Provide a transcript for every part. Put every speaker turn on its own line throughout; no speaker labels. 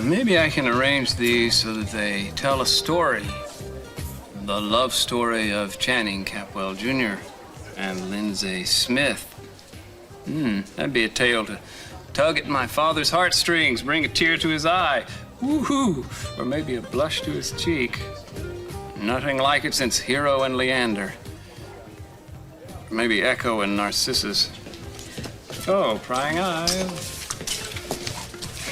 Maybe I can arrange these so that they tell a story. The love story of Channing Capwell Jr. and Lindsay Smith. That'd be a tale to tug at my father's heartstrings, bring a tear to his eye, woo-hoo, or maybe a blush to his cheek. Nothing like it since Hero and Leander. Or maybe Echo and Narcissus. Oh, prying eyes.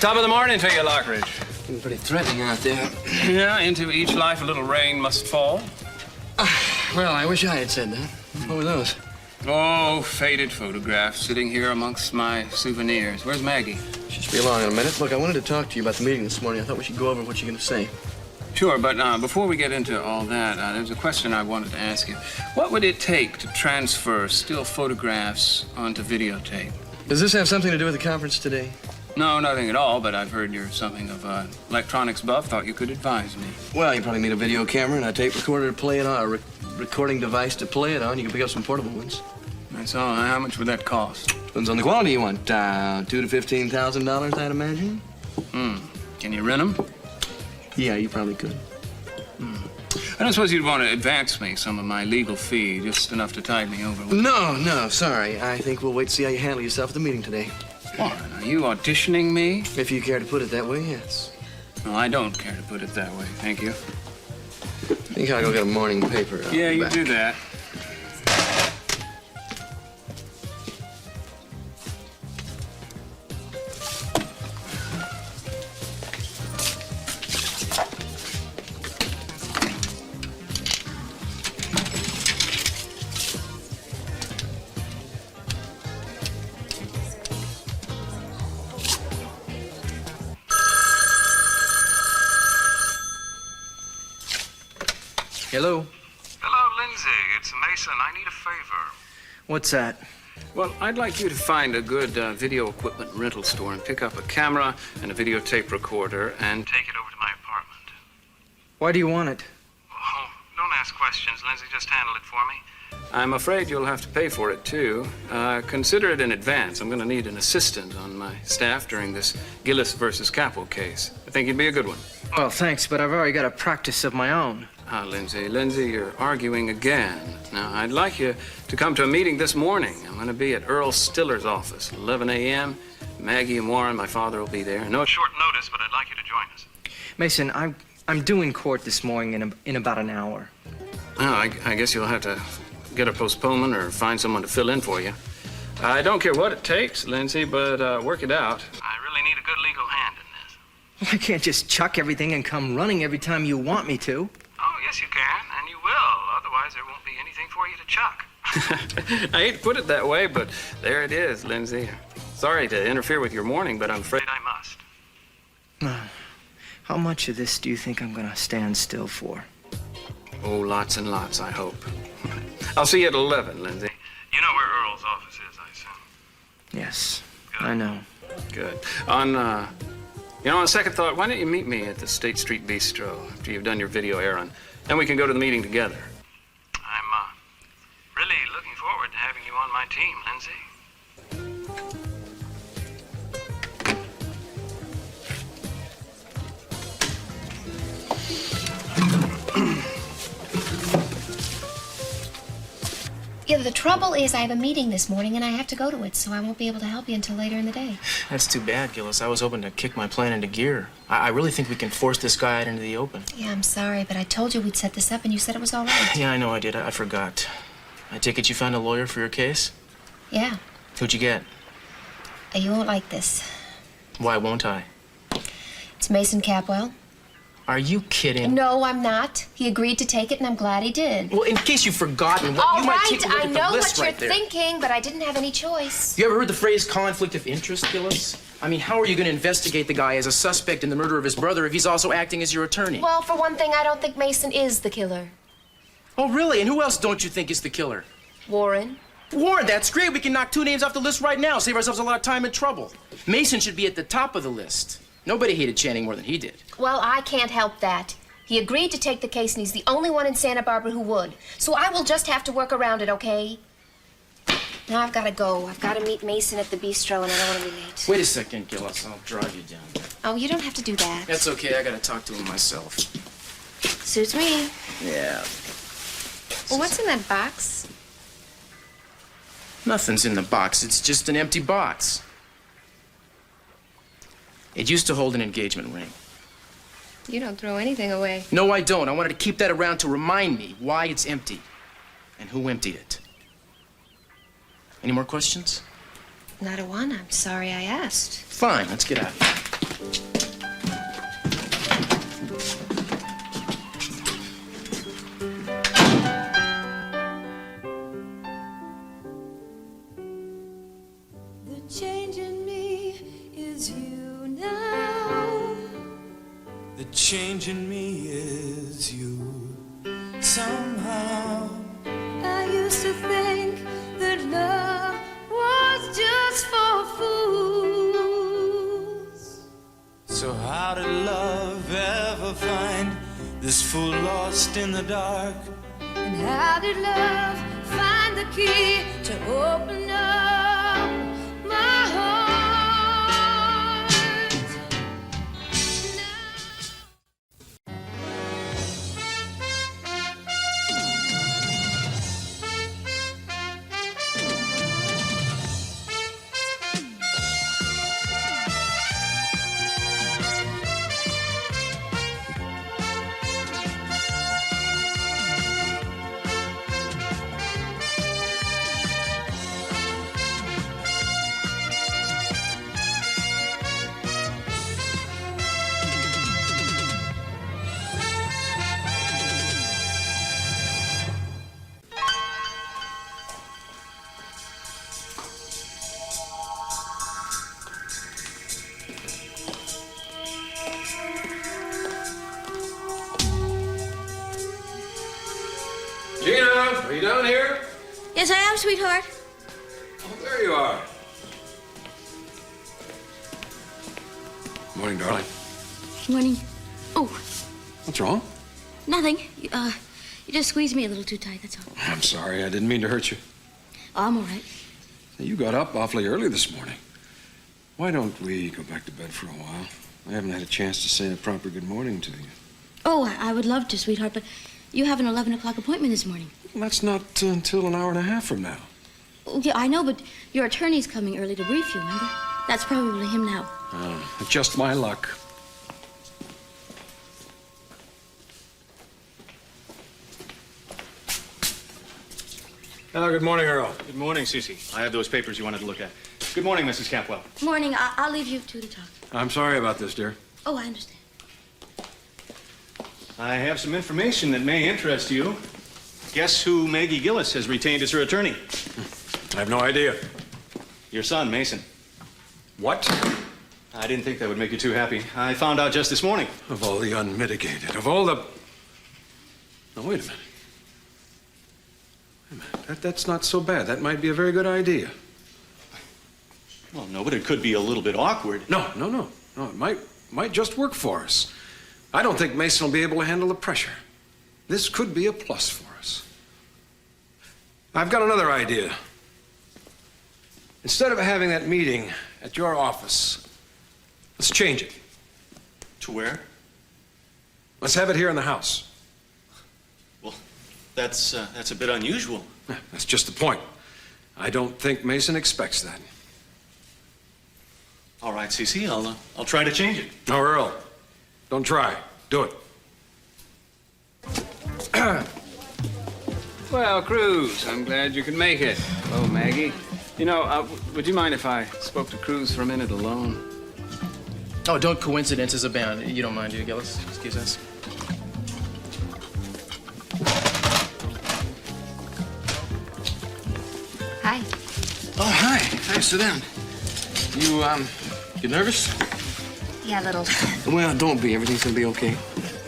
Top of the morning to you, Lockridge.
It's pretty threatening out there.
Yeah, into each life a little rain must fall.
Well, I wish I had said that. What were those?
Oh, faded photographs sitting here amongst my souvenirs. Where's Maggie?
She'll be along in a minute. Look, I wanted to talk to you about the meeting this morning. I thought we should go over what you're going to say.
Sure, but before we get into all that, there's a question I wanted to ask you. What would it take to transfer still photographs onto videotape?
Does this have something to do with the conference today?
No, nothing at all, but I've heard you're something of an electronics buff. Thought you could advise me.
Well, you probably need a video camera and a tape recorder to play it on, a recording device to play it on. You can pick up some portable ones.
That's all. How much would that cost?
Depends on the quality you want. $2,000 to $15,000, I'd imagine.
Can you rent them?
Yeah, you probably could.
I don't suppose you'd want to advance me some of my legal fee, just enough to tide me over with.
No, sorry. I think we'll wait to see how you handle yourself at the meeting today.
Warren, are you auditioning me?
If you care to put it that way, yes.
No, I don't care to put it that way. Thank you.
I think I'll go get a morning paper.
Yeah, you do that.
Hello?
Hello, Lindsay. It's Mason. I need a favor.
What's that?
Well, I'd like you to find a good video equipment rental store and pick up a camera and a videotape recorder and take it over to my apartment.
Why do you want it?
Oh, don't ask questions, Lindsay. Just handle it for me. I'm afraid you'll have to pay for it, too. Consider it in advance. I'm going to need an assistant on my staff during this Gillis versus Capel case. I think you'd be a good one.
Well, thanks, but I've already got a practice of my own.
Lindsay, you're arguing again. Now, I'd like you to come to a meeting this morning. I'm going to be at Earl Stiller's office, 11 a.m. Maggie and Warren, my father, will be there. No short notice, but I'd like you to join us.
Mason, I'm due in court this morning in about an hour.
Oh, I guess you'll have to get a postponement or find someone to fill in for you. I don't care what it takes, Lindsay, but work it out. I really need a good legal hand in this.
I can't just chuck everything and come running every time you want me to.
Oh, yes, you can, and you will. Otherwise, there won't be anything for you to chuck. I hate to put it that way, but there it is, Lindsay. Sorry to interfere with your morning, but I'm afraid I must.
How much of this do you think I'm going to stand still for?
Oh, lots and lots, I hope. I'll see you at 11, Lindsay. You know where Earl's office is, I assume.
Yes,
Good.
I know.
Good. On second thought, why don't you meet me at the State Street Bistro after you've done your video errand? Then we can go to the meeting together. I'm really looking forward to having you on my team, Lindsay.
Yeah, the trouble is I have a meeting this morning and I have to go to it, so I won't be able to help you until later in the day.
That's too bad, Gillis. I was hoping to kick my plan into gear. I really think we can force this guy out into the open.
Yeah, I'm sorry, but I told you we'd set this up and you said it was all right.
Yeah, I know I did. I forgot. I take it you found a lawyer for your case?
Yeah.
Who'd you get?
You won't like this.
Why won't I?
It's Mason Capwell.
Are you kidding?
No, I'm not. He agreed to take it, and I'm glad he did.
Well, in case you've forgotten,
All
you might
right,
take a look
I
at
know
the list
what
right
you're
there.
thinking, but I didn't have any choice.
You ever heard the phrase conflict of interest, Gillis? I mean, how are you going to investigate the guy as a suspect in the murder of his brother if he's also acting as your attorney?
Well, for one thing, I don't think Mason is the killer.
Oh, really? And who else don't you think is the killer?
Warren.
Warren, that's great. We can knock 2 names off the list right now, save ourselves a lot of time and trouble. Mason should be at the top of the list. Nobody hated Channing more than he did.
Well, I can't help that. He agreed to take the case, and he's the only one in Santa Barbara who would. So I will just have to work around it, okay? Now I've got to go. I've got to meet Mason at the bistro, and I don't want to be late.
Wait a second, Gillis. I'll drive you down.
Oh, you don't have to do that.
That's okay. I gotta talk to him myself.
Suits me.
Yeah.
Well, what's in that box?
Nothing's in the box. It's just an empty box. It used to hold an engagement ring.
You don't throw anything away.
No, I don't. I wanted to keep that around to remind me why it's empty and who emptied it. Any more questions?
Not a one. I'm sorry I asked.
Fine, let's get out of here.
The change in me is you now.
The change in me is you somehow.
I used to think that love was just for fools.
So how did love ever find this fool lost in the dark?
And how did love find the key to open up my heart?
Gina, are you down here?
Yes, I am, sweetheart.
Oh, there you are. Morning, darling.
Morning. Oh,
What's wrong?
nothing. You just squeezed me a little too tight, that's all.
I'm sorry. I didn't mean to hurt you.
Oh, I'm all right.
You got up awfully early this morning. Why don't we go back to bed for a while? I haven't had a chance to say a proper good morning to you.
Oh, I would love to, sweetheart, but you have an 11 o'clock appointment this morning.
Well, that's not until an hour and a half from now.
Oh, yeah, I know, but your attorney's coming early to brief you, remember? That's probably him now.
Just my luck. Good morning, Earl.
Good morning, Cece. I have those papers you wanted to look at. Good morning, Mrs. Campwell.
Morning. I'll leave you two to talk.
I'm sorry about this, dear.
Oh, I understand.
I have some information that may interest you. Guess who Maggie Gillis has retained as her attorney?
I have no idea.
Your son, Mason.
What?
I didn't think that would make you too happy. I found out just this morning.
Of all the unmitigated, of all the... No, wait a minute. That's not so bad. That might be a very good idea.
Well, no, but it could be a little bit awkward.
No, it might just work for us. I don't think Mason will be able to handle the pressure. This could be a plus for us. I've got another idea. Instead of having that meeting at your office, let's change it.
To where?
Let's have it here in the house.
Well, that's a bit unusual.
That's just the point. I don't think Mason expects that.
All right, Cece, I'll try to change it.
No, Earl. Don't try. Do it.
Well, Cruz, I'm glad you could make it. Hello, Maggie. You know, would you mind if I spoke to Cruz for a minute alone?
Oh, don't coincidences abound. You don't mind, do you, Gillis? Excuse us.
Hi.
Oh, hi. Hi, sit down. You nervous?
Yeah, a little.
Well, don't be. Everything's gonna be okay.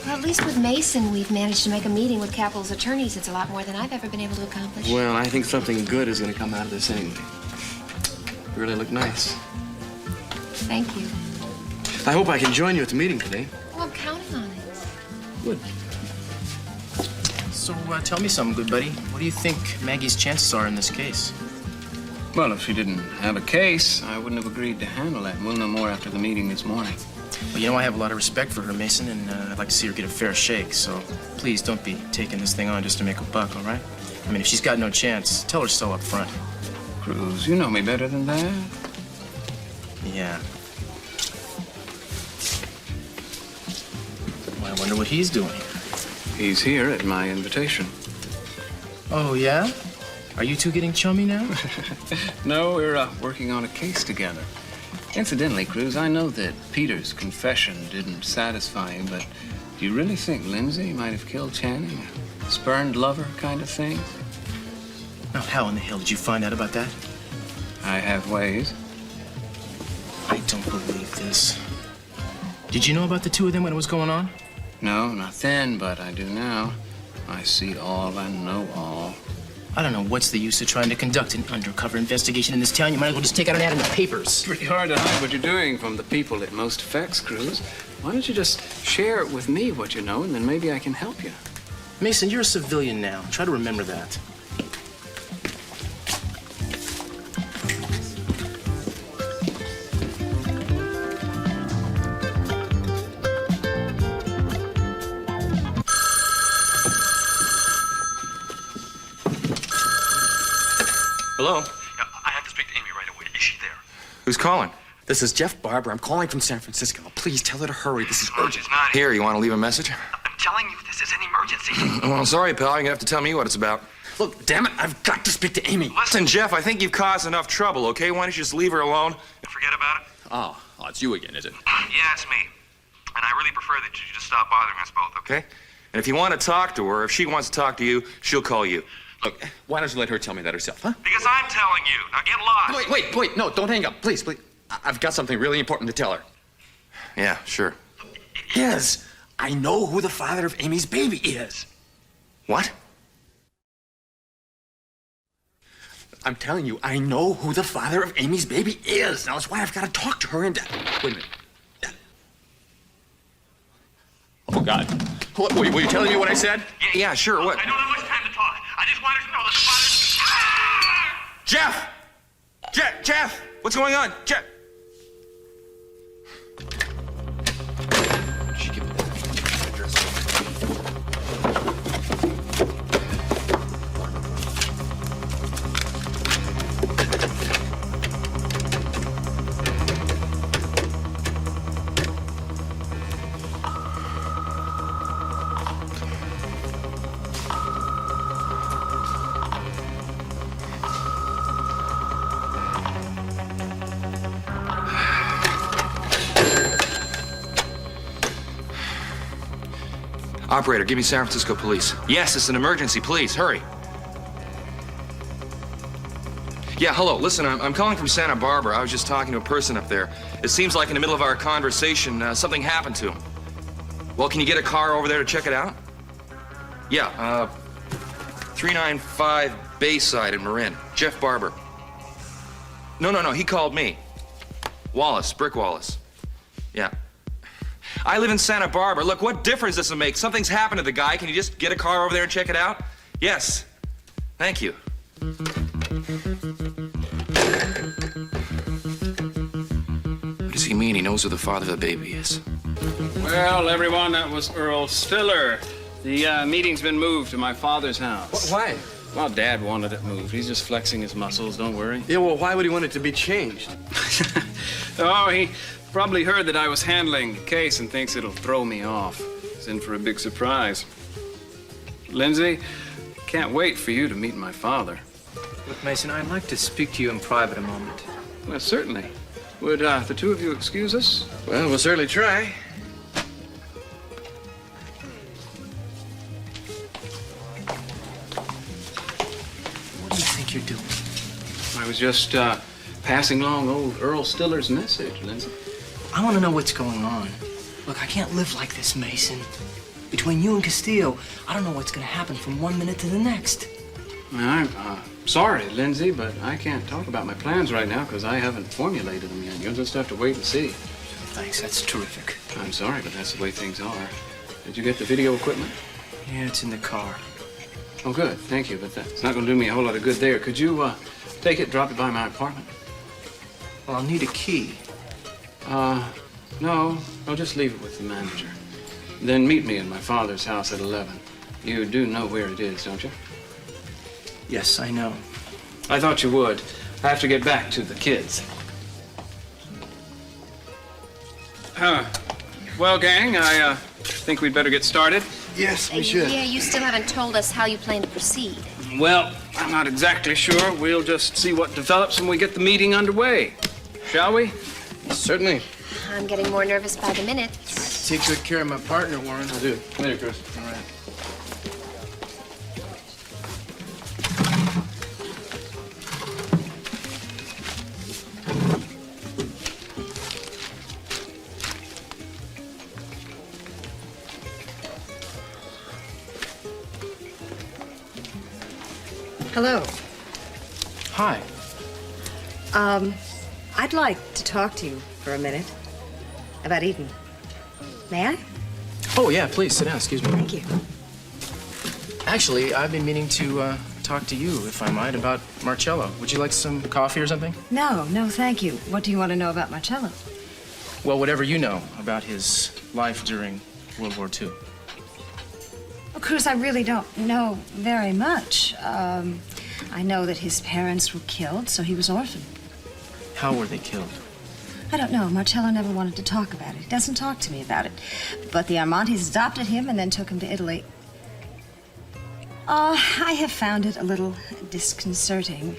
Well, at least with Mason, we've managed to make a meeting with Capitol's attorneys. It's a lot more than I've ever been able to accomplish.
Well, I think something good is going to come out of this anyway. You really look nice.
Thank you.
I hope I can join you at the meeting today.
Oh, I'm counting on it.
Good.
So, tell me something, good buddy. What do you think Maggie's chances are in this case?
Well, if she didn't have a case, I wouldn't have agreed to handle that. We'll know more after the meeting this morning.
Well, you know, I have a lot of respect for her, Mason, and I'd like to see her get a fair shake. So please don't be taking this thing on just to make a buck, all right? I mean, if she's got no chance, tell her so up front.
Cruz, you know me better than that.
Yeah. Well, I wonder what he's doing here.
He's here at my invitation.
Oh, yeah? Are you two getting chummy now?
No, we're working on a case together. Incidentally, Cruz, I know that Peter's confession didn't satisfy you, but do you really think Lindsay might have killed Channing? A spurned lover kind of thing?
Now, how in the hell did you find out about that?
I have ways.
I don't believe this. Did you know about the two of them when it was going on?
No, not then, but I do now. I see all and know all.
I don't know what's the use of trying to conduct an undercover investigation in this town. You might as well just take out an ad in the papers.
It's pretty hard to hide what you're doing from the people it most affects, Cruz. Why don't you just share it with me, what you know, and then maybe I can help you.
Mason, you're a civilian now. Try to remember that.
Hello?
Yeah, I have to speak to Amy right away. Is she there?
Who's calling?
This is Jeff Barber. I'm calling from San Francisco. Please tell her to hurry. This is urgent.
She's not here. You want to leave a message?
I'm telling you, this is an emergency.
Well, I'm sorry, pal. You're going to have to tell me what it's about.
Look, damn it, I've got to speak to Amy.
Listen, Jeff, I think you've caused enough trouble, okay? Why don't you just leave her alone?
Forget about it?
Oh, it's you again, is it?
Yeah, it's me. And I really prefer that you just stop bothering us both, okay?
Okay? And if you want to talk to her, if she wants to talk to you, she'll call you.
Look, why don't you let her tell me that herself, huh?
Because I'm telling you. Now get lost.
Wait, no, don't hang up. Please. I've got something really important to tell her.
Yeah, sure.
Yes, I know who the father of Amy's baby is.
What?
I'm telling you, I know who the father of Amy's baby is. Now, that's why I've got to talk to her and...
Wait a minute. Oh, God. What, were you telling me what I said?
Yeah, sure. What?
I don't have much time to talk. I just wanted to know that the father...
Jeff! What's going on? Jeff! Operator, give me San Francisco Police. Yes, it's an emergency. Please, hurry. Yeah, hello. Listen, I'm calling from Santa Barbara. I was just talking to a person up there. It seems like in the middle of our conversation, something happened to him. Well, can you get a car over there to check it out? Yeah, 395 Bayside in Marin. Jeff Barber. No, he called me. Wallace, Brick Wallace. Yeah. I live in Santa Barbara. Look, what difference does it make? Something's happened to the guy. Can you just get a car over there and check it out? Yes. Thank you. What does he mean? He knows who the father of the baby is.
Well, everyone, that was Earl Stiller. The meeting's been moved to my father's house.
Why?
Well, Dad wanted it moved. He's just flexing his muscles, don't worry.
Yeah, well, why would he want it to be changed?
Oh, he probably heard that I was handling the case and thinks it'll throw me off. He's in for a big surprise. Lindsay, can't wait for you to meet my father.
Look, Mason, I'd like to speak to you in private a moment.
Well, certainly. Would the two of you excuse us?
Well, we'll certainly try.
What do you think you're doing?
I was just passing along old Earl Stiller's message, Lindsay.
I want to know what's going on. Look, I can't live like this, Mason. Between you and Castillo, I don't know what's going to happen from one minute to the next.
Well, I'm sorry, Lindsay, but I can't talk about my plans right now because I haven't formulated them yet. You'll just have to wait and see.
Thanks, that's terrific.
I'm sorry, but that's the way things are. Did you get the video equipment?
Yeah, it's in the car.
Oh, good. Thank you, but that's not going to do me a whole lot of good there. Could you Take it, drop it by my apartment.
Well, I'll need a key.
No, I'll just leave it with the manager. Then meet me at my father's house at 11. You do know where it is, don't you?
Yes, I know.
I thought you would. I have to get back to the kids. Well, gang, I think we'd better get started.
Yes, we should.
Yeah, you still haven't told us how you plan to proceed.
Well, I'm not exactly sure. We'll just see what develops when we get the meeting underway. Shall we?
Certainly.
I'm getting more nervous by the minute.
Take good care of my partner, Warren.
I'll do. Later, Chris.
All right.
Hello.
Hi.
I'd like to talk to you for a minute about Eden. May I?
Oh, yeah, please sit down. Excuse me.
Thank you.
Actually, I've been meaning to talk to you, if I might, about Marcello. Would you like some coffee or something?
No, thank you. What do you want to know about Marcello?
Well, whatever you know about his life during World War II.
Well, Cruz, I really don't know very much. I know that his parents were killed, so he was orphaned.
How were they killed?
I don't know. Marcello never wanted to talk about it. He doesn't talk to me about it. But the Armantes adopted him and then took him to Italy. I have found it a little disconcerting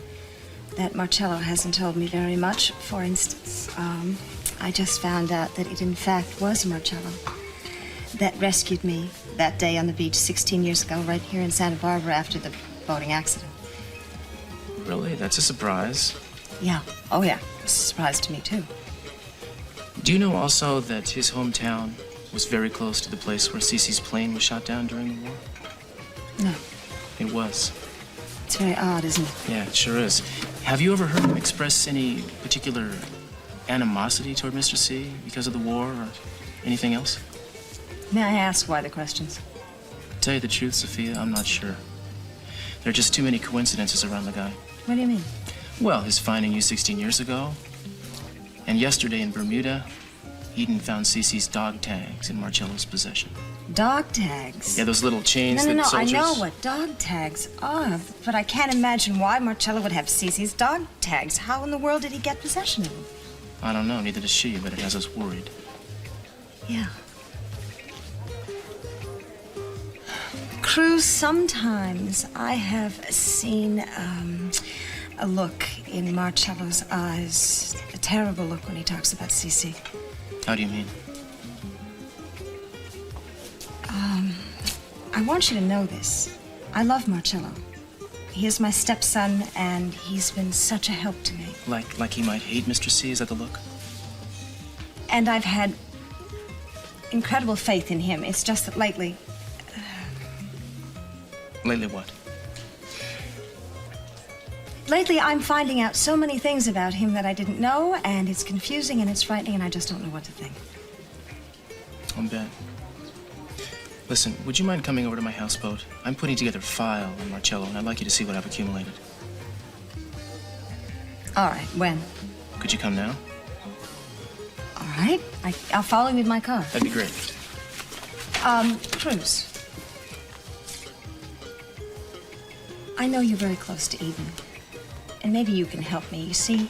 that Marcello hasn't told me very much. For instance, I just found out that it in fact was Marcello that rescued me that day on the beach 16 years ago right here in Santa Barbara after the boating accident.
Really? That's a surprise.
Yeah. Oh, yeah. It's a surprise to me, too.
Do you know also that his hometown was very close to the place where Cece's plane was shot down during the war?
No.
It was.
It's very odd, isn't it?
Yeah, it sure is. Have you ever heard him express any particular animosity toward Mr. C because of the war or anything else?
May I ask why the questions?
To tell you the truth, Sophia, I'm not sure. There are just too many coincidences around the guy.
What do you mean?
Well, his finding you 16 years ago, and yesterday in Bermuda, Eden found Cece's dog tags in Marcello's possession.
Dog tags?
Yeah, those little chains
No,
that soldiers...
I know what dog tags are, but I can't imagine why Marcello would have Cece's dog tags. How in the world did he get possession of them?
I don't know, neither does she, but it has us worried.
Yeah. Cruz, sometimes I have seen a look in Marcello's eyes, a terrible look when he talks about Cece.
How do you mean?
I want you to know this. I love Marcello. He is my stepson, and he's been such a help to me.
Like he might hate Mr. C, is that the look?
And I've had incredible faith in him. It's just that lately...
Lately what?
Lately, I'm finding out so many things about him that I didn't know, and it's confusing and it's frightening, and I just don't know what to think.
I'm bad. Listen, would you mind coming over to my houseboat? I'm putting together a file on Marcello, and I'd like you to see what I've accumulated.
All right, when?
Could you come now?
All right, I'll follow you with my car.
That'd be great.
Cruz. I know you're very close to Eden, and maybe you can help me. You see,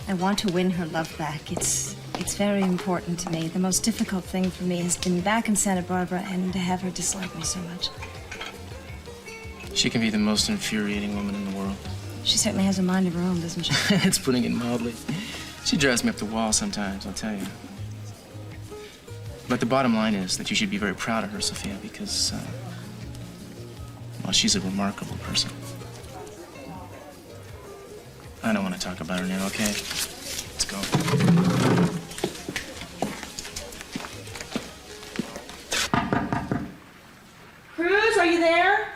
I want to win her love back. It's very important to me. The most difficult thing for me has been back in Santa Barbara and to have her dislike me so much.
She can be the most infuriating woman in the world.
She certainly has a mind of her own, doesn't she?
It's putting it mildly. She drives me up the wall sometimes, I'll tell you. But the bottom line is that you should be very proud of her, Sophia, because, well, she's a remarkable person. I don't want to talk about her now, okay? Let's go.
Cruz, are you there?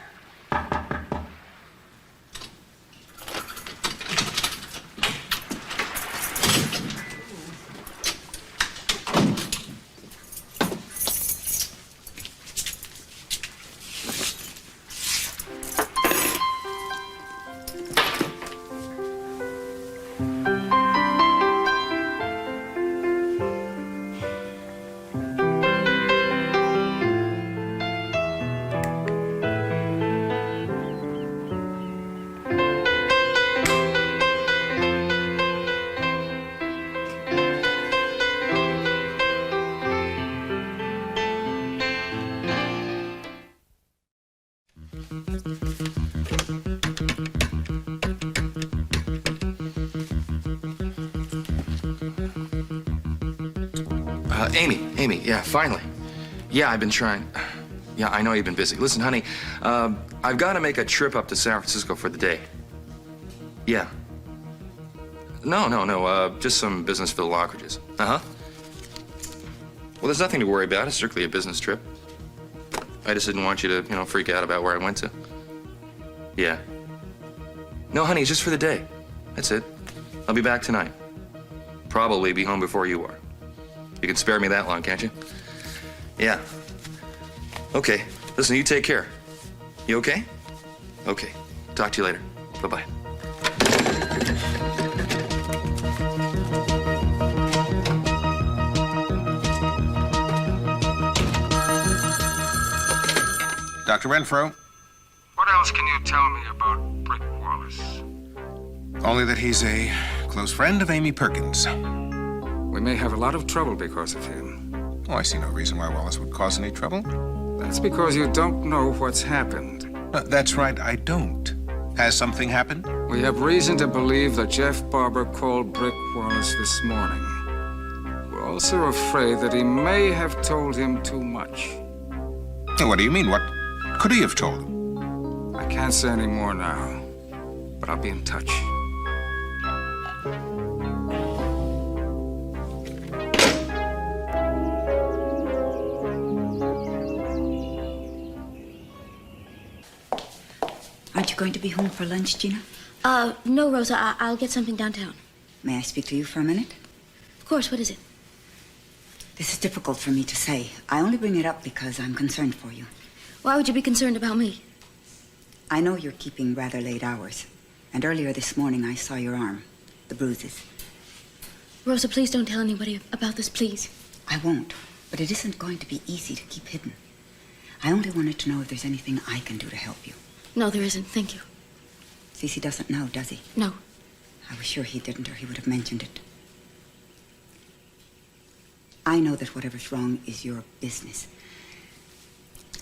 Amy, yeah, finally. Yeah, I've been trying. Yeah, I know you've been busy. Listen, honey, I've got to make a trip up to San Francisco for the day. Yeah. No, just some business for the Lockridges. Uh-huh. Well, there's nothing to worry about. It's strictly a business trip. I just didn't want you to, freak out about where I went to. Yeah. No, honey, it's just for the day. That's it. I'll be back tonight. Probably be home before you are. You can spare me that long, can't you? Yeah. Okay. Listen, you take care. You okay? Okay. Talk to you later. Bye-bye.
Dr. Renfro?
What else can you tell me about Brick Wallace?
Only that he's a close friend of Amy Perkins.
We may have a lot of trouble because of him.
Oh, I see no reason why Wallace would cause any trouble.
That's because you don't know what's happened.
That's right, I don't. Has something happened?
We have reason to believe that Jeff Barber called Brick Wallace this morning. We're also afraid that he may have told him too much.
What do you mean? What could he have told him?
I can't say any more now, but I'll be in touch.
Aren't you going to be home for lunch, Gina?
No, Rosa. I'll get something downtown.
May I speak to you for a minute?
Of course. What is it?
This is difficult for me to say. I only bring it up because I'm concerned for you.
Why would you be concerned about me?
I know you're keeping rather late hours. And earlier this morning, I saw your arm. The bruises.
Rosa, please don't tell anybody about this, please.
I won't. But it isn't going to be easy to keep hidden. I only wanted to know if there's anything I can do to help you.
No, there isn't. Thank you.
Cece doesn't know, does he?
No.
I was sure he didn't, or he would have mentioned it. I know that whatever's wrong is your business.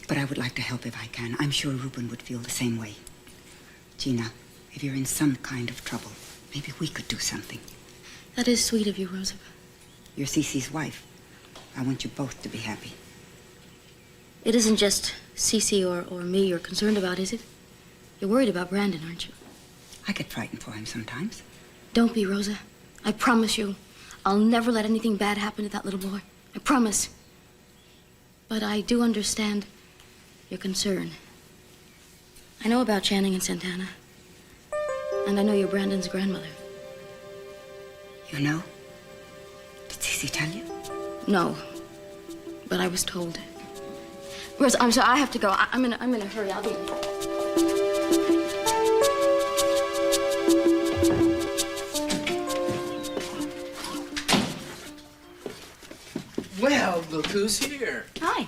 But I would like to help if I can. I'm sure Reuben would feel the same way. Gina, if you're in some kind of trouble, maybe we could do something.
That is sweet of you, Rosa.
You're Cece's wife. I want you both to be happy.
It isn't just Cece or me you're concerned about, is it? You're worried about Brandon, aren't you?
I get frightened for him sometimes.
Don't be, Rosa. I promise you, I'll never let anything bad happen to that little boy. I promise. But I do understand your concern. I know about Channing and Santana. And I know you're Brandon's grandmother.
You know? Did Cece tell you?
No. But I was told. Rosa, I'm sorry, I have to go. I'm in a hurry. I'll be late.
Well, look who's here.
Hi.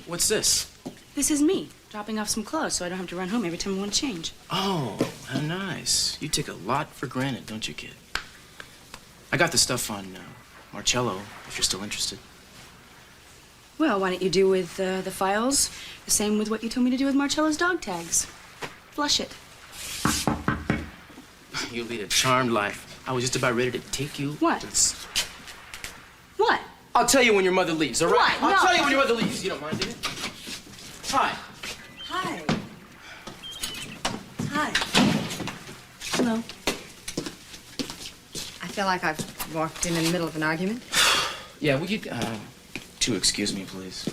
What's this?
This is me, dropping off some clothes so I don't have to run home every time I want to change.
Oh, how nice. You take a lot for granted, don't you, kid? I got the stuff on Marcello, if you're still interested.
Well, why don't you do with the files the same with what you told me to do with Marcello's dog tags? Flush it.
You lead a charmed life. I was just about ready to take you.
What? What?
I'll tell you when your mother leaves, all right?
What?
I'll
No.
tell you when your mother leaves. You don't mind, do you? Hi.
Hi. Hi.
Hello.
I feel like I've walked in the middle of an argument.
Yeah, would you, to excuse me, please?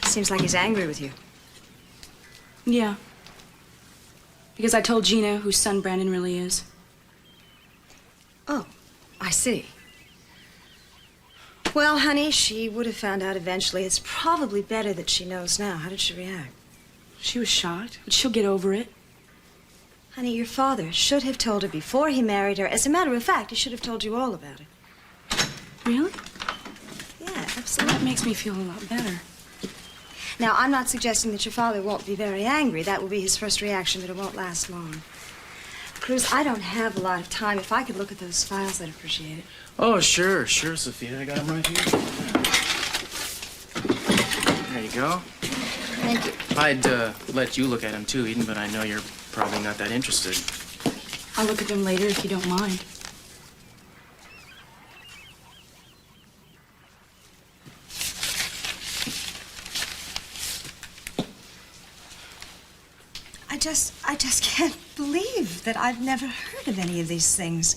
Seems like he's angry with you.
Yeah. Because I told Gina whose son Brandon really is.
Oh, I see. Well, honey, she would have found out eventually. It's probably better that she knows now. How did she react?
She was shocked, but she'll get over it.
Honey, your father should have told her before he married her. As a matter of fact, he should have told you all about it.
Really?
Yeah, absolutely.
That makes me feel a lot better.
Now, I'm not suggesting that your father won't be very angry. That will be his first reaction, but it won't last long. Cruz, I don't have a lot of time. If I could look at those files, I'd appreciate it.
Oh, sure, Sophia. I got them right here. There you go.
Thank you.
I'd let you look at them too, Eden, but I know you're probably not that interested.
I'll look at them later if you don't mind.
just can't believe that I've never heard of any of these things.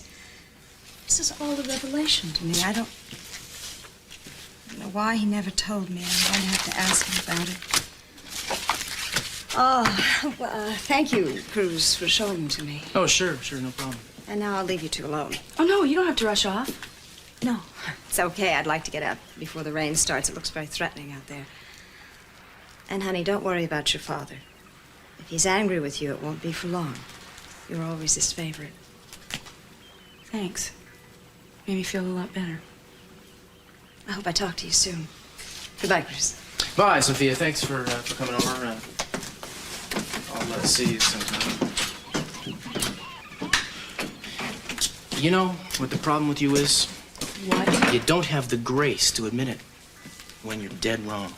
This is all a revelation to me. I don't know why he never told me. I'm going to have to ask him about it. Oh, well, thank you, Cruz, for showing them to me.
Oh, sure, no problem.
And now I'll leave you two alone.
Oh, no, you don't have to rush off.
No, it's okay. I'd like to get out before the rain starts. It looks very threatening out there. And, honey, don't worry about your father. If he's angry with you, it won't be for long. You're always his favorite.
Thanks. Made me feel a lot better.
I hope I talk to you soon. Goodbye, Cruz.
Bye, Sophia. Thanks for coming over. I'll see you sometime. You know what the problem with you is?
What?
You don't have the grace to admit it when you're dead wrong.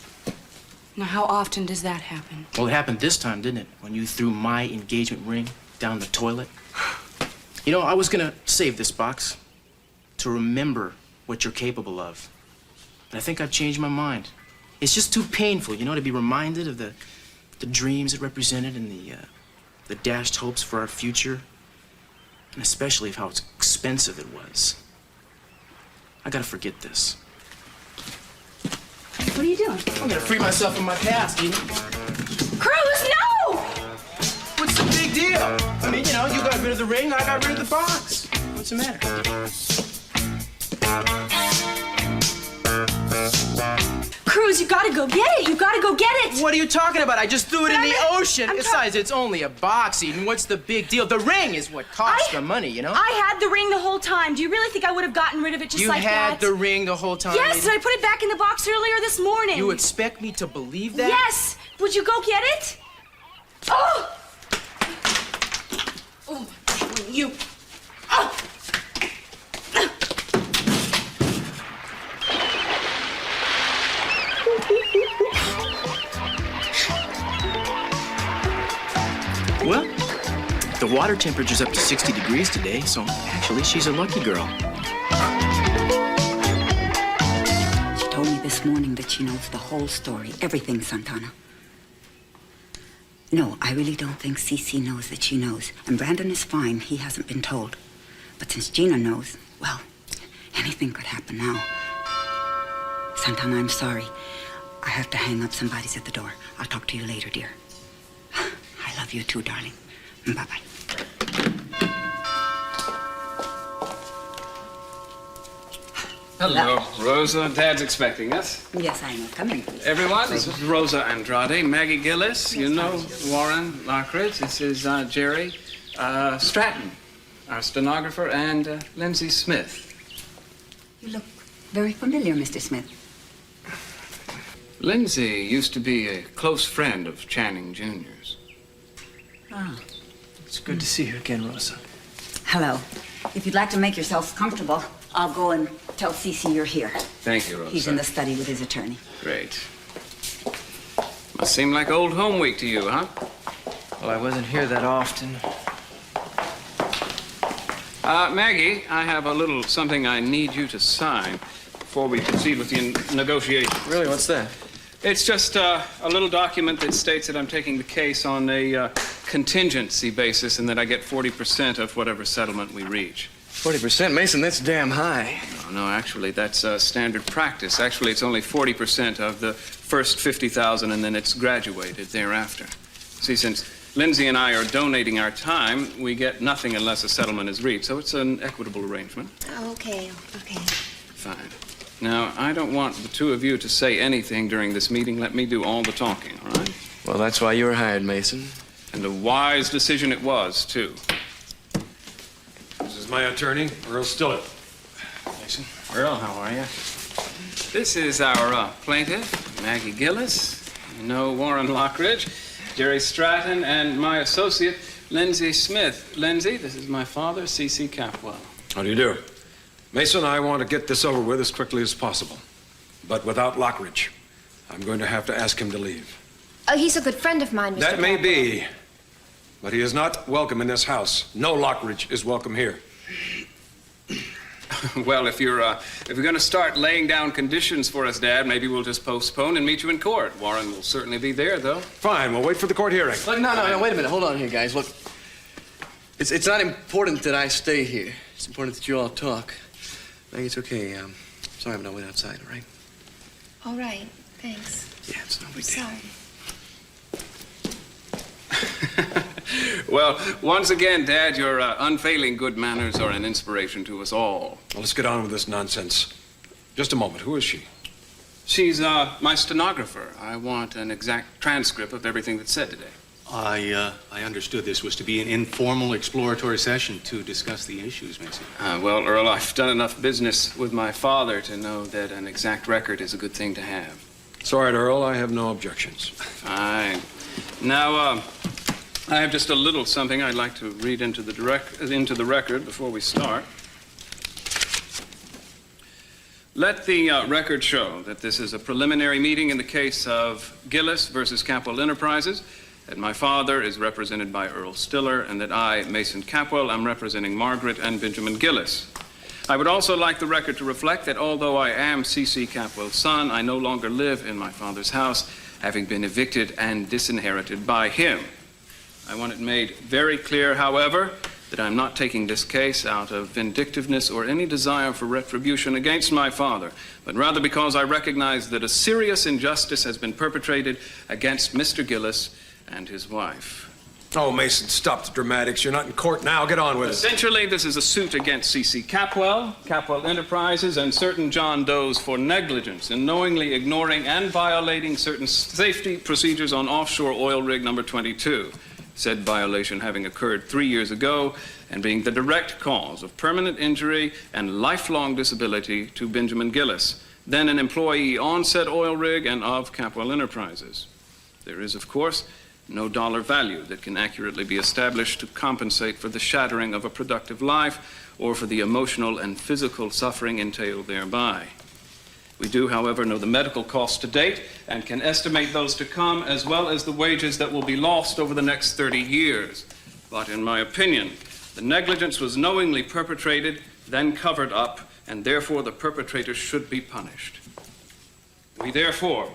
Now, how often does that happen?
Well, it happened this time, didn't it? When you threw my engagement ring down the toilet. You know, I was gonna save this box to remember what you're capable of. But I think I've changed my mind. It's just too painful, you know, to be reminded of the dreams it represented and the dashed hopes for our future. And especially of how expensive it was. I gotta forget this.
What are you doing?
I'm gonna free myself from my past, you know?
Cruz, no!
What's the big deal? I mean, you know, you got rid of the ring, I got rid of the box. What's the matter?
Cruz, you gotta go get it. You gotta go get it.
What are you talking about? I just threw it in the ocean. Besides, it's only a box, Eden. What's the big deal? The ring is what costs the money, you know?
I had the ring the whole time. Do you really think I would have gotten rid of it just like that?
You had the ring the whole time?
Yes, and I put it back in the box earlier this morning.
You expect me to believe that?
Yes. Would you go get it? Oh! Oh, you. Oh!
Well, the water temperature's up to 60 degrees today, so actually she's a lucky girl.
She told me this morning that she knows the whole story, everything, Santana. No, I really don't think Cece knows that she knows. And Brandon is fine, he hasn't been told. But since Gina knows, well, anything could happen now. Santana, I'm sorry. I have to hang up. Somebody's at the door. I'll talk to you later, dear. I love you too, darling. Bye-bye.
Hello, Rosa. Dad's expecting us.
Yes, I know. Come in, please.
Everyone, this is Rosa Andrade, Maggie Gillis. You know Warren Lockridge. This is Jerry Stratton, our stenographer, and Lindsay Smith.
You look very familiar, Mr. Smith.
Lindsay used to be a close friend of Channing Jr.'s.
Ah, it's good to see you again, Rosa.
Hello. If you'd like to make yourselves comfortable, I'll go and tell Cece you're here.
Thank you, Rosa.
He's in the study with his attorney.
Great. Must seem like old home week to you, huh?
Well, I wasn't here that often.
Maggie, I have a little something I need you to sign before we proceed with the negotiation.
Really? What's that?
It's just a little document that states that I'm taking the case on a contingency basis and that I get 40% of whatever settlement we reach.
40%, Mason, that's damn high.
No, actually, that's standard practice. Actually, it's only 40% of the first 50,000 and then it's graduated thereafter. See, since Lindsay and I are donating our time, we get nothing unless a settlement is reached, so it's an equitable arrangement.
Okay.
Fine. Now, I don't want the two of you to say anything during this meeting. Let me do all the talking, all right?
Well, that's why you were hired, Mason.
And a wise decision it was, too.
This is my attorney, Earl Stillett.
Mason. Earl, how are you? This is our plaintiff, Maggie Gillis. You know Warren Lockridge, Jerry Stratton, and my associate, Lindsay Smith. Lindsay, this is my father, C.C. Capwell.
How do you do? Mason, I want to get this over with as quickly as possible. But without Lockridge, I'm going to have to ask him to leave.
Oh, he's a good friend of mine, Mr.
That may
Capwell.
be, but he is not welcome in this house. No Lockridge is welcome here.
Well, if you're going to start laying down conditions for us, Dad, maybe we'll just postpone and meet you in court. Warren will certainly be there, though.
Fine, we'll wait for the court hearing.
Look, no, wait a minute. Hold on here, guys. Look, it's not important that I stay here. It's important that you all talk. Maggie, it's okay. Sorry, but I'll wait outside, all right?
All right, thanks.
Yeah, it's no big deal.
Sorry.
Well, once again, Dad, your unfailing good manners are an inspiration to us all.
Well, let's get on with this nonsense. Just a moment. Who is she?
She's my stenographer. I want an exact transcript of everything that's said today.
I understood this was to be an informal exploratory session to discuss the issues, Mason.
Well, Earl, I've done enough business with my father to know that an exact record is a good thing to have.
It's all right, Earl. I have no objections.
Fine. Now, I have just a little something I'd like to read into the record before we start. Let the record show that this is a preliminary meeting in the case of Gillis versus Capwell Enterprises, that my father is represented by Earl Stiller, and that I, Mason Capwell, am representing Margaret and Benjamin Gillis. I would also like the record to reflect that although I am C.C. Capwell's son, I no longer live in my father's house, having been evicted and disinherited by him. I want it made very clear, however, that I'm not taking this case out of vindictiveness or any desire for retribution against my father, but rather because I recognize that a serious injustice has been perpetrated against Mr. Gillis and his wife.
Oh, Mason, stop the dramatics. You're not in court now. Get on with it.
Essentially, this is a suit against C.C. Capwell, Capwell Enterprises, and certain John Does for negligence in knowingly ignoring and violating certain safety procedures on offshore oil rig number 22. Said violation having occurred 3 years ago and being the direct cause of permanent injury and lifelong disability to Benjamin Gillis, then an employee on said oil rig and of Capwell Enterprises. There is, of course, no dollar value that can accurately be established to compensate for the shattering of a productive life or for the emotional and physical suffering entailed thereby. We do, however, know the medical costs to date and can estimate those to come, as well as the wages that will be lost over the next 30 years. But in my opinion, the negligence was knowingly perpetrated, then covered up, and therefore the perpetrators should be punished. We therefore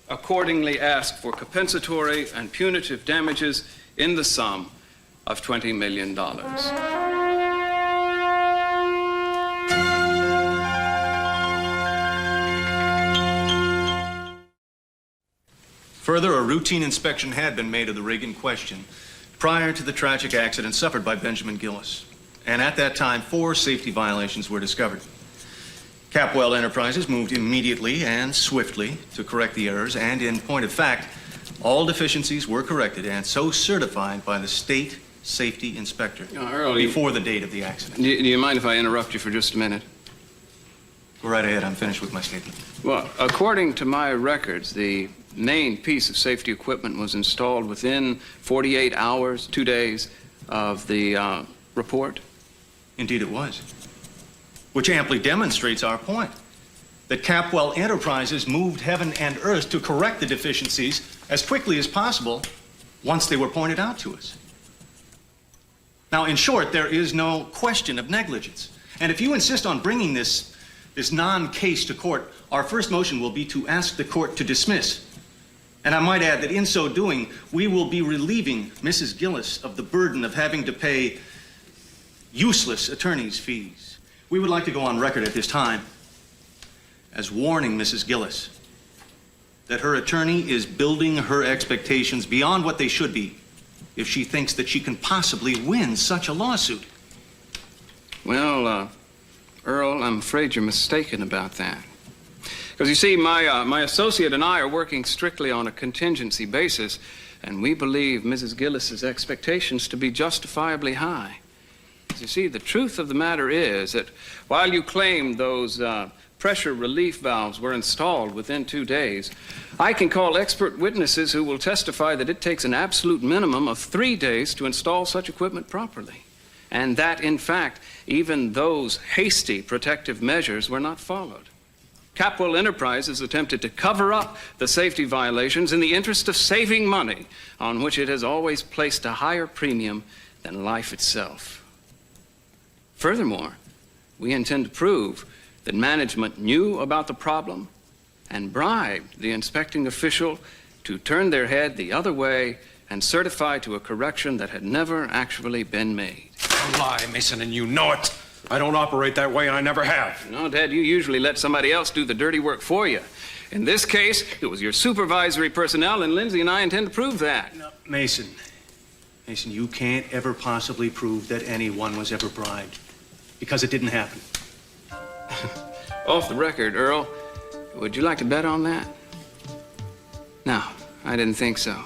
accordingly ask for compensatory and punitive damages in the sum of $20 million.
Further, a routine inspection had been made of the rig in question prior to the tragic accident suffered by Benjamin Gillis. And at that time, 4 safety violations were discovered. Capwell Enterprises moved immediately and swiftly to correct the errors, and in point of fact, all deficiencies were corrected and so certified by the state safety inspector before the date of the accident.
Do you mind if I interrupt you for just a minute?
Go right ahead. I'm finished with my statement.
Well, according to my records, the main piece of safety equipment was installed within 48 hours, 2 days of the report.
Indeed it was. Which amply demonstrates our point, that Capwell Enterprises moved heaven and earth to correct the deficiencies as quickly as possible once they were pointed out to us. Now, in short, there is no question of negligence. And if you insist on bringing this non-case to court, our first motion will be to ask the court to dismiss. And I might add that in so doing, we will be relieving Mrs. Gillis of the burden of having to pay useless attorney's fees. We would like to go on record at this time as warning Mrs. Gillis that her attorney is building her expectations beyond what they should be if she thinks that she can possibly win such a lawsuit.
Well, Earl, I'm afraid you're mistaken about that. Because you see, my associate and I are working strictly on a contingency basis, and we believe Mrs. Gillis's expectations to be justifiably high. You see, the truth of the matter is that while you claim those pressure relief valves were installed within 2 days, I can call expert witnesses who will testify that it takes an absolute minimum of 3 days to install such equipment properly. And that, in fact, even those hasty protective measures were not followed. Capwell Enterprises attempted to cover up the safety violations in the interest of saving money, on which it has always placed a higher premium than life itself. Furthermore, We intend to prove that management knew about the problem and bribed the inspecting official to turn their head the other way and certify to a correction that had never actually been made.
A lie, Mason, and you know it. I don't operate that way, and I never have.
No, Dad, you usually let somebody else do the dirty work for you. In this case, it was your supervisory personnel, and Lindsay and I intend to prove that.
No, Mason, you can't ever possibly prove that anyone was ever bribed, because it didn't happen.
Off the record, Earl, would you like to bet on that? No, I didn't think so.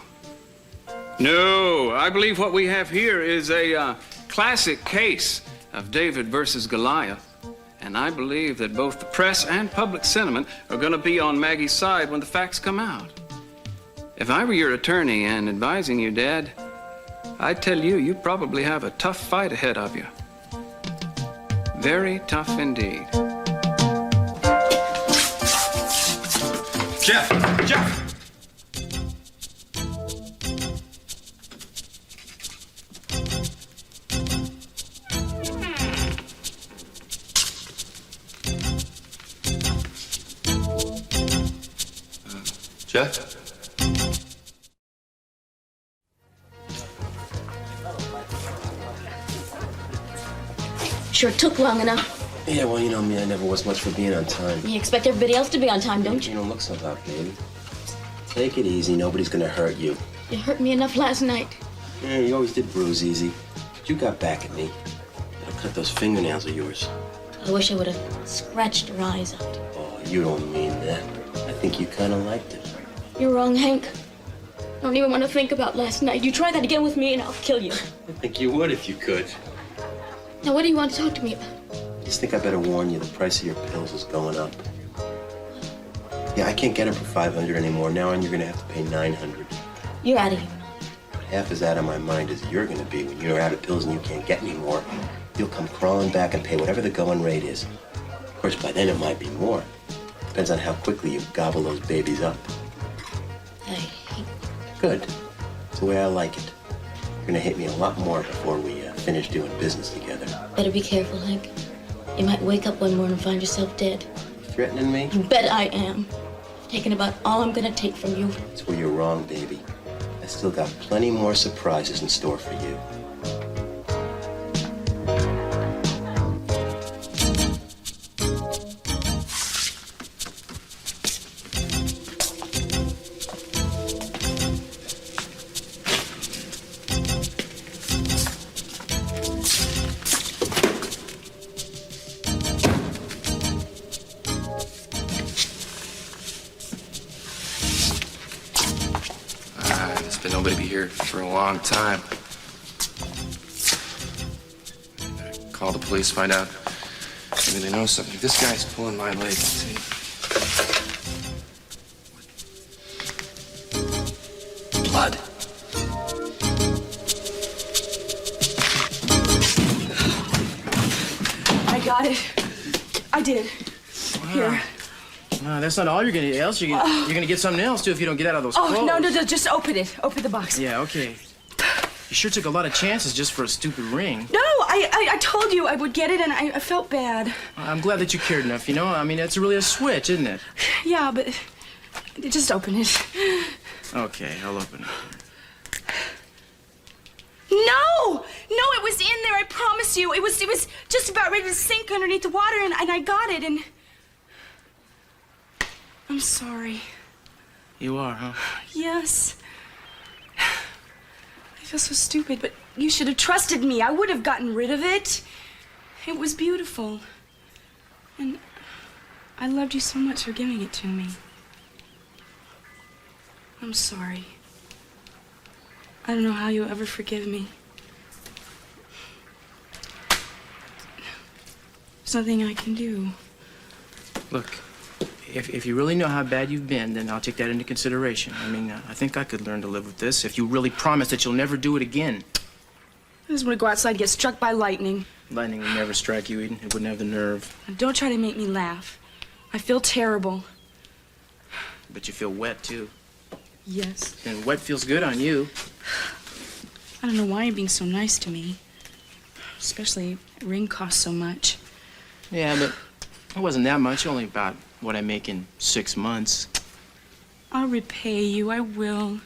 No, I believe what we have here is a classic case of David versus Goliath. And I believe that both the press and public sentiment are going to be on Maggie's side when the facts come out. If I were your attorney and advising you, Dad, I'd tell you you probably have a tough fight ahead of you. Very tough indeed.
Jeff!
Jeff?
Sure took long enough.
Yeah, well, you know me, I never was much for being on time.
You expect everybody else to be on time, don't you?
You don't look so hot, baby. Take it easy, nobody's gonna hurt you.
You hurt me enough last night.
Yeah, you always did bruise easy. But you got back at me. I'll cut those fingernails of yours.
I wish I would have scratched her eyes out.
Oh, you don't mean that. I think you kind of liked it.
You're wrong, Hank. I don't even want to think about last night. You try that again with me and I'll kill you.
I think you would if you could.
Now, what do you want to talk to me about?
I just think I better warn you, the price of your pills is going up. Yeah, I can't get them for $500 anymore. Now on, you're gonna have to pay $900.
You're out of here.
But half as out of my mind as you're gonna be when you're out of pills and you can't get any more. You'll come crawling back and pay whatever the going rate is. Of course, by then it might be more. Depends on how quickly you gobble those babies up. Good. It's the way I like it. You're gonna hit me a lot more before we finish doing business together.
Better be careful, Hank. You might wake up one morning and find yourself dead.
Threatening me?
You bet I am. Taking about all I'm gonna take from you.
That's where you're wrong, baby. I still got plenty more surprises in store for you.
There's been nobody be here for a long time. Call the police, find out. Maybe they know something. This guy's pulling my leg. Let's see. Blood.
I got it. I did. Here.
No, that's not all you're gonna else. You're gonna get something else too if you don't get out of those clothes.
Oh, no, just open it. Open the box.
Yeah, okay. You sure took a lot of chances just for a stupid ring.
No, I told you I would get it, and I felt bad.
I'm glad that you cared enough, you know? I mean, it's really a switch, isn't it?
Yeah, but just open it.
Okay, I'll open it.
No, it was in there. I promise you. It was just about ready to sink underneath the water, and I got it, and I'm sorry.
You are, huh?
Yes. I feel so stupid, but you should have trusted me. I would have gotten rid of it. It was beautiful. And I loved you so much for giving it to me. I'm sorry. I don't know how you'll ever forgive me. There's nothing I can do.
Look, if you really know how bad you've been, then I'll take that into consideration. I mean, I think I could learn to live with this if you really promise that you'll never do it again.
I just want to go outside and get struck by lightning.
Lightning would never strike you, Eden. It wouldn't have the nerve.
Now, don't try to make me laugh. I feel terrible.
But you feel wet, too.
Yes.
And wet feels good on you.
I don't know why you're being so nice to me. Especially, a ring costs so much.
Yeah, but it wasn't that much. Only about what I make in 6 months.
I'll repay you. I will.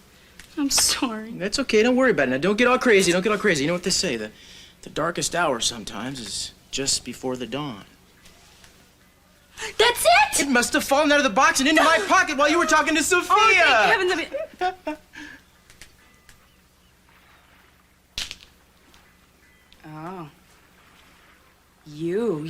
I'm sorry.
That's okay. Don't worry about it. Now, don't get all crazy. Don't get all crazy. You know what they say? The darkest hour sometimes is just before the dawn.
That's it?
It must have fallen out of the box and into my pocket while you were talking to Sophia.
Oh, thank heavens. Oh. You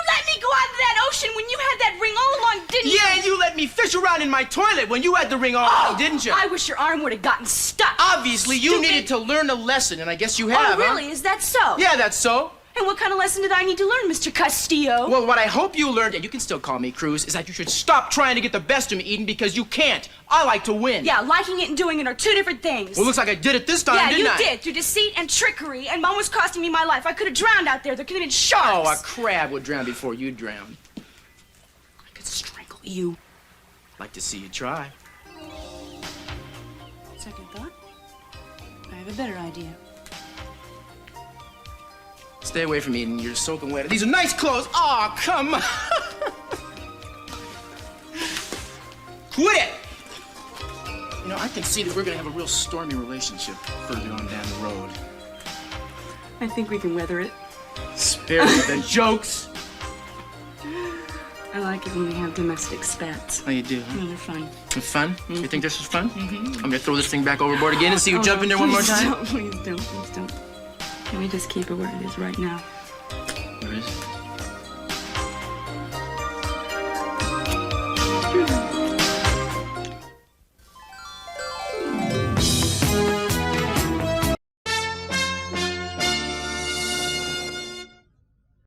let me go out of that ocean when you had that ring all along, didn't you?
Yeah, and you let me fish around in my toilet when you had the ring all along, didn't you?
I wish your arm would have gotten stuck.
Obviously, you needed to learn a lesson, and I guess you have,
Oh, really? Is that so?
Yeah, that's so.
And what kind of lesson did I need to learn, Mr. Castillo?
Well, what I hope you learned, and you can still call me Cruz, is that you should stop trying to get the best of me, Eden, because you can't. I like to win.
Yeah, liking it and doing it are two different things.
Well, looks like I did it this time, didn't I?
Yeah, you did, through deceit and trickery, and Mom was costing me my life. I could have drowned out there. There could have been sharks.
Oh, a crab would drown before you drown.
I could strangle you.
Like to see you try.
Second thought, I have a better idea.
Stay away from me, Eden. You're soaking wet. These are nice clothes. Aw, come on. Quit it! You know, I can see that we're gonna have a real stormy relationship further on down the road.
I think we can weather it.
Spare me the jokes.
I like it when we have domestic spats.
Oh, you do, huh?
Yeah, they're fun.
They're fun? You think this is fun? I'm gonna throw this thing back overboard again and see you jump in there one more time.
Please don't. Can we just keep it where it is right now?
Where is it?